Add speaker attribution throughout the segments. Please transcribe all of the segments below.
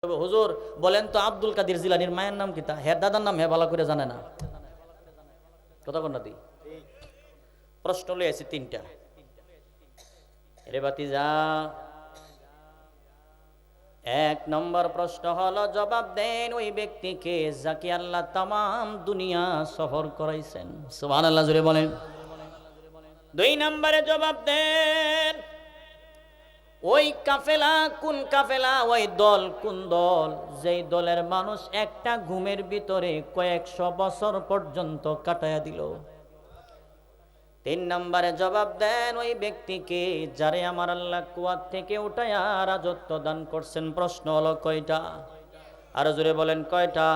Speaker 1: হুজুর বলেন তো আব্দুল কাদের জিলানির মায়ের নাম কি? তা হের দাদার নাম হে ভালো করে জানে না। কথা কোন না দি প্রশ্ন লই আছে তিনটা। রে বাতিজা, এক নম্বর প্রশ্ন হলো, জবাব দেন ওই ব্যক্তিকে যাকে আল্লাহ তামাম দুনিয়া সফর করাইছেন। সুবহানাল্লাহ জুড়ে বলেন। দুই নম্বরে জবাব দেন ওই কাফেলা কোন কাফেলা, ওই দল কোন দল, যেই দলের মানুষ একটা ঘুমের ভিতরে কয়েকশো বছর পর্যন্ত কাটায়া দিল। তিন নম্বরে জবাব দেন ওই ব্যক্তিকে যারে আমার আল্লাহ কুয়ার থেকে উঠায়া রাজত্ব দান করছেন। প্রশ্ন হলো কয়টা? আরো জোরে বলেন কয়টা?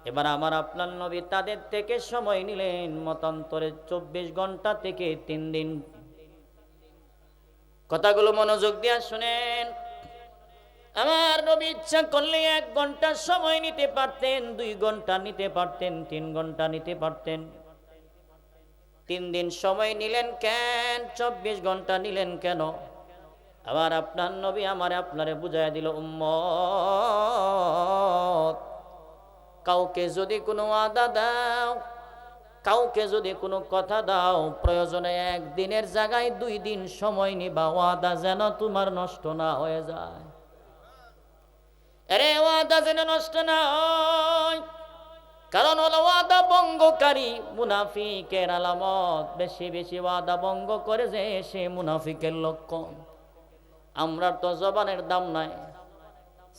Speaker 1: এবার আমার আপনার নবী তাদের থেকে সময় নিলেন মতান্তরে 24 ঘন্টা থেকে 3 দিন। কথাগুলো মনোযোগ দিয়ে শুনেন। আমার নবী ইচ্ছা করলে 1 ঘন্টা সময় নিতে পারতেন, 2 ঘন্টা নিতে পারতেন, 3 ঘন্টা নিতে পারতেন। 3 দিন সময় নিলেন কেন? 24 ঘন্টা নিলেন কেন? আবার আপনার নবী আমারে আপনারে বুঝাইয়া দিল, উম্মত, কাউকে যদি কোনো ওয়াদা দাও, কাউকে যদি কোনো কথা দাও, প্রয়োজনে 1 দিনের জায়গায় 2 দিন সময় নিবা, ওয়াদা যেন তোমার নষ্ট না হয়ে যায়। আরে ওয়াদা যেন নষ্ট না হয়, কারণ হলো ওয়াদা ভঙ্গকারী মুনাফিকের আলামত। বেশি বেশি ওয়াদা ভঙ্গ করে যে সে মুনাফিকের লক্ষণ। আমরা তো জবানের দাম নাই।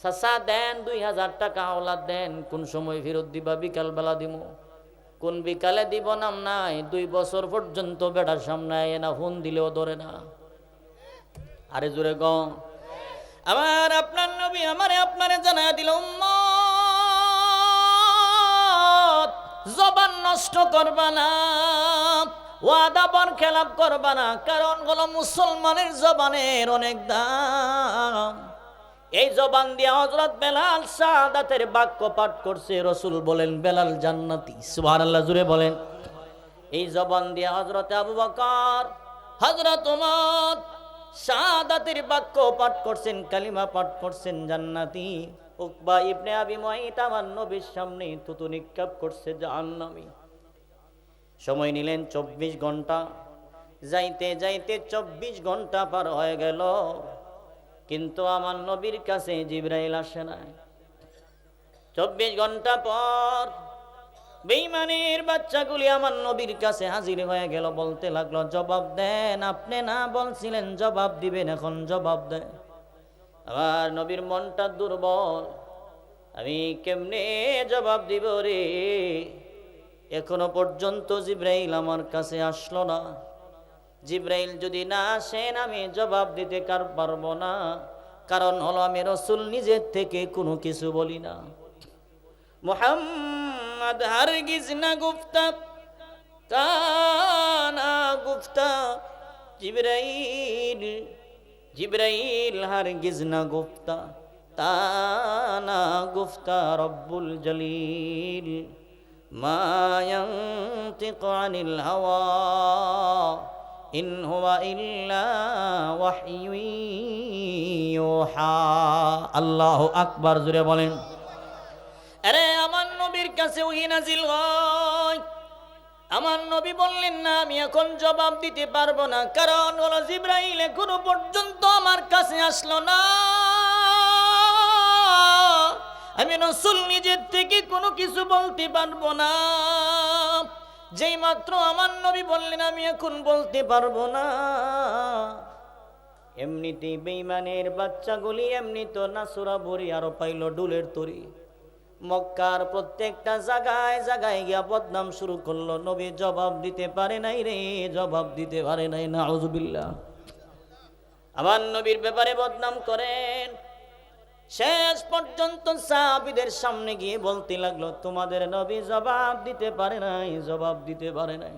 Speaker 1: চাচা দেন 2000 টাকা আওলাদ দেন, কোন সময় ফেরত দিবা? বিকাল বেলা দিব। কোন বিকালে দিব নাম নাই। 2 বছর পর্যন্ত বেটার সামনে না ফোন দিলেও ধরে না। আরে জোরে গ। আমার আপনার নবী আমারে আপনারে জানায় দিল, উম্মত, জবান নষ্ট করবা না, ওয়াদা বরখেলাপ করবা না। কারণ হলো মুসলমানের জবানের অনেক দাম। এই জবান দিয়ে হযরত বেলাল শাহাদাতের বাক্য পাঠ করছে। রাসূল বলেন বেলাল জান্নাতি। সুবহানাল্লাহ জুড়ে বলেন। এই জবান দিয়ে হযরত আবু বকর, হযরত ওমর শাহাদাতের বাক্য পাঠ করছেন, কালিমা পাঠ করছেন, জান্নাতি। উকবা ইবনে আবি মুআইত আমার নবীর সামনে থুতু নিক্ষেপ করছে, জাহান্নামী। সময় নিলেন 24 ঘন্টা। যাইতে যাইতে 24 ঘন্টা পার হয়ে গেল, কিন্তু আমার নবীর কাছে জিবরাইল আসে নাই। 24 ঘন্টা পর বেঈমানের বাচ্চাগুলি আমার নবীর কাছে হাজির হয়ে গেল। বলতে লাগলো, জবাব দেন, আপনি না বলছিলেন জবাব দিবেন, এখন জবাব দেন। আমার নবীর মনটা দুর্বল, আমি কেমনে জবাব দিব রে? এখনো পর্যন্ত জিবরাইল আমার কাছে আসলো না। জিবরাইল যদি না আসেন আমি জবাব দিতে পারবো না। কারণ হলো আমি রাসূল নিজের থেকে কোনো কিছু বলি না। মুহাম্মদ হারগিজ না গুফতা, কানা গুফতা। জিবরাইল জিবরাইল হারগিজ না গুফতা, তানা গুফতা রব্বুল জলিল। মা ইয়ানতিকু আনিল হাওয়া ইন হুয়া ইল্লা ওয়াহয়ু ইউহা। আল্লাহু আকবার জুড়ে বলেন। আরে আমার নবীর কাছে ওহী নাজিল হয়। আমার নবী বললেন না আমি এখন জবাব দিতে পারবো না। কারণ হলো জিবরাইল এখনো পর্যন্ত আমার কাছে আসলো না। আমি রাসূল নিজের থেকে কোনো কিছু বলতে পারবো না। যেই মাত্র আমার নবী বললেন আমি এখন বলতে পারবো না। এমনিতেই বেঈমানের বাচ্চাগুলি এমনি তো নাসুরা বড়ি আরো পাইল ডুলের তরি। মক্কার প্রত্যেকটা জায়গায় জায়গায় গিয়া বদনাম শুরু করলো। নবী জবাব দিতে পারে নাই রে, জবাব দিতে পারে নাই। নাউযুবিল্লাহ। আমার নবীর ব্যাপারে বদনাম করেন। শেষ পর্যন্ত সাহাবীদের সামনে গিয়ে বলতে লাগলো, তোমাদের নবী জবাব দিতে পারে নাই, জবাব দিতে পারে নাই।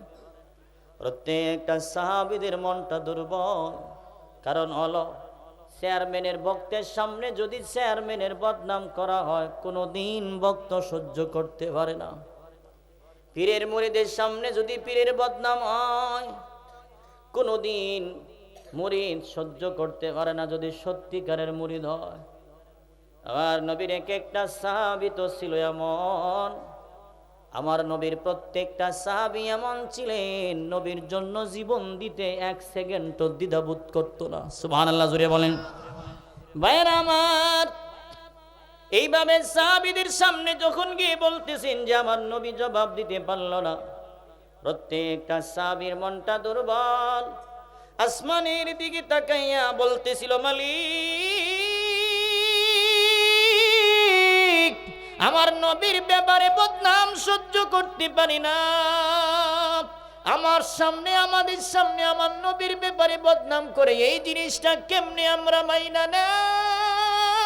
Speaker 1: প্রত্যেকটা সাহাবীদের মনটা দুর্বল। কারণ হলো চেয়ারম্যানের বক্তের সামনে যদি চেয়ারম্যানের বদনাম করা হয়, কোনোদিন বক্ত সহ্য করতে পারে না। পীরের মুরিদের সামনে যদি পীরের বদনাম হয়, কোনোদিন মুরিদ সহ্য করতে পারে না, যদি সত্যিকারের মুরিদ হয়। আমার নবীর এক একটা সাহাবী তো ছিল এমন, আমার নবীর প্রত্যেকটা সাহাবী এমন ছিলেন, নবীর জন্য জীবন দিতে এক সেকেন্ডও দ্বিধাবোধ করতো না। সুবহানাল্লাহ, জোরে বলেন। ভাইরা আমার, এইভাবে সাহাবীদের সামনে যখন গিয়ে বলতেছেন যে আমার নবী জবাব দিতে পারল না, প্রত্যেকটা সাহাবীর মনটা দুর্বল, আসমানের দিকে তাকাইয়া বলতেছিল, মালিক, আমার নবীর ব্যাপারে বদনাম সহ্য করতে পারি না। আমার সামনে, আমাদের সামনে আমার নবীর ব্যাপারে বদনাম করে এই জিনিসটা কেমনে আমরা মাইনা নেই?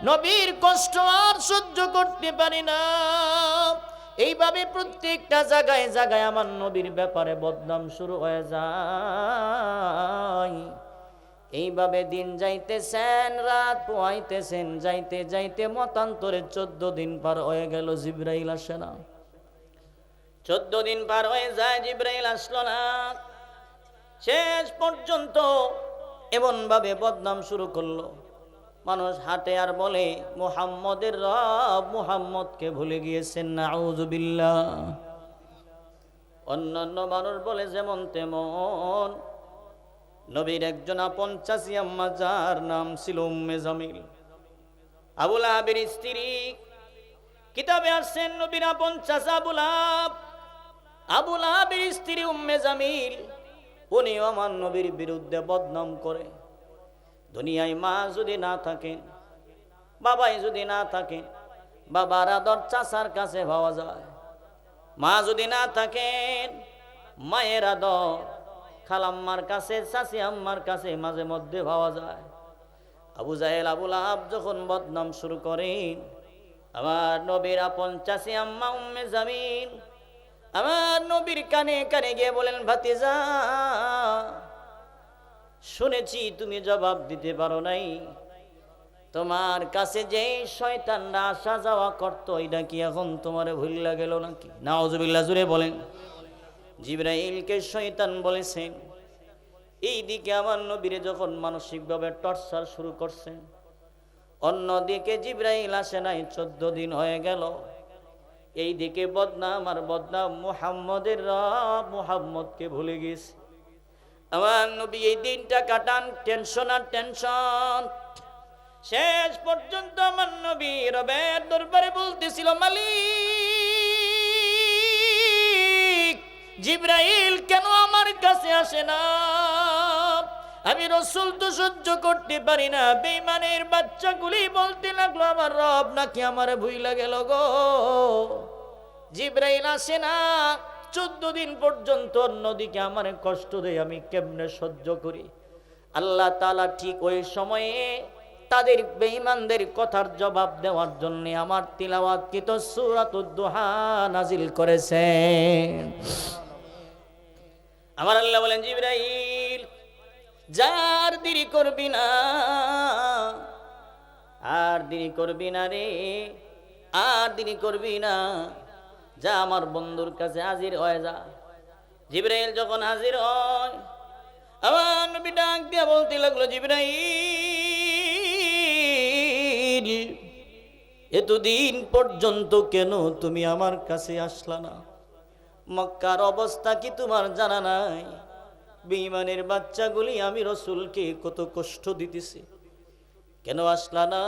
Speaker 1: নবীর কষ্ট আর সহ্য করতে পারি না। এইভাবে প্রত্যেকটা জায়গায় জায়গায় আমার নবীর ব্যাপারে বদনাম শুরু হয়ে যায়। এইভাবে দিন যাইতেছেন, রাত পোয়াইতেছেন, যাইতে যাইতে মতান্তরে 14 দিন পার হয়ে গেল, জিবরাইল আসে না। 14 দিন পার হয়ে যায়, জিবরাইল আসলো না। শেষ পর্যন্ত এমন ভাবে বদনাম শুরু করলো, মানুষ হাঁটে আর বলে মুহাম্মদের রব মুহাম্মদকে ভুলে গিয়েছেন, নাউযুবিল্লাহ। অন্যান্য মানুষ বলে যেমন তেমন। নবীর একজন আপন চাচী আম্মা, যার নাম ছিল উম্মে জামিল, আবু লাহাবের স্ত্রী। কিতাবে আসছেন নবীর আপন চাচা আবু লাহাবের স্ত্রী উম্মে জামিল, উনিও আমার নবীর বিরুদ্ধে বদনাম করে। দুনিয়ায় মা যদি না থাকেন, বাবাই যদি না থাকেন, বাবার আদর চাচার কাছে পাওয়া যায়। মা যদি না থাকেন, মায়ের আদর খালাম্মার কাছে, চাচি আম্মার কাছে মাঝে মধ্যে পাওয়া যায়। আবু জাহেল, আবু লাহাব যখন বদনাম শুরু করেন, আমার নবীর আপন চাচি আম্মা উম্মে জামিল আমার নবীর কানে কানে গিয়ে বলেন, ভাতিজা, শুনেছি তুমি জবাব দিতে পারো নাই। তোমার কাছে যে শয়তানরা আসা যাওয়া করতো, এটা কি এখন তোমার ভুল গেল নাকি? নাউযুবিল্লাহ, জুড়ে বলেন। জিবরাইলকে শয়তান বলেছেন। এইদিকে আমার নবীরে যখন মানসিকভাবে টর্চার শুরু করছেন, অন্যদিকে জিবরাইল আসে নাই, 14 দিন হয়ে গেল। এইদিকে বদনাম আর বদনাম, মুহাম্মদের রব মুহাম্মদকে ভুলে গেছে। আমার নবী এই দিনটা কাটান টেনশন আর টেনশন। শেষ পর্যন্ত আমার নবী রবের দরবারে বলতেছিল, মালিক, জিবরাইল কেন আমার কাছে আসে না? আমি রাসূল তো সহ্য করতে পারি না। বেঈমানের বাচ্চাগুলি বলতে লাগলো, আমার রব নাকি আমারে ভুইলা গেল গো। জিবরাইল আসে না 14 দিন পর্যন্ত, অন্যদিকে আমার কষ্ট দেয়, আমি কেমনে সহ্য করি? আল্লাহ তাআলা ঠিক ওই সময়ে তাদের বেঈমানদের কথার জবাব দেওয়ার জন্য আমার তিলাওয়াতকৃত সূরাতুদ দুহা নাজিল করেছেন। আমার আল্লাহ বলেন, জিবরাইল, যার দেরি করবি না, আর দেরি করবি না রে, আর দেরি করবি না, যা আমার বন্ধুর কাছে হাজির হয়ে যা। জিবরাইল যখন হাজির হয়, আমার নবী ডাক দিয়া বলতে লাগলো, জিবরাইল, এতদিন পর্যন্ত কেন তুমি আমার কাছে আসলা না? মক্কার অবস্থা কি তোমার জানা নাই? বেঈমানের বাচ্চাগুলি আমি রাসূলকে কত কষ্ট দিতেছে, কেন আসলা না?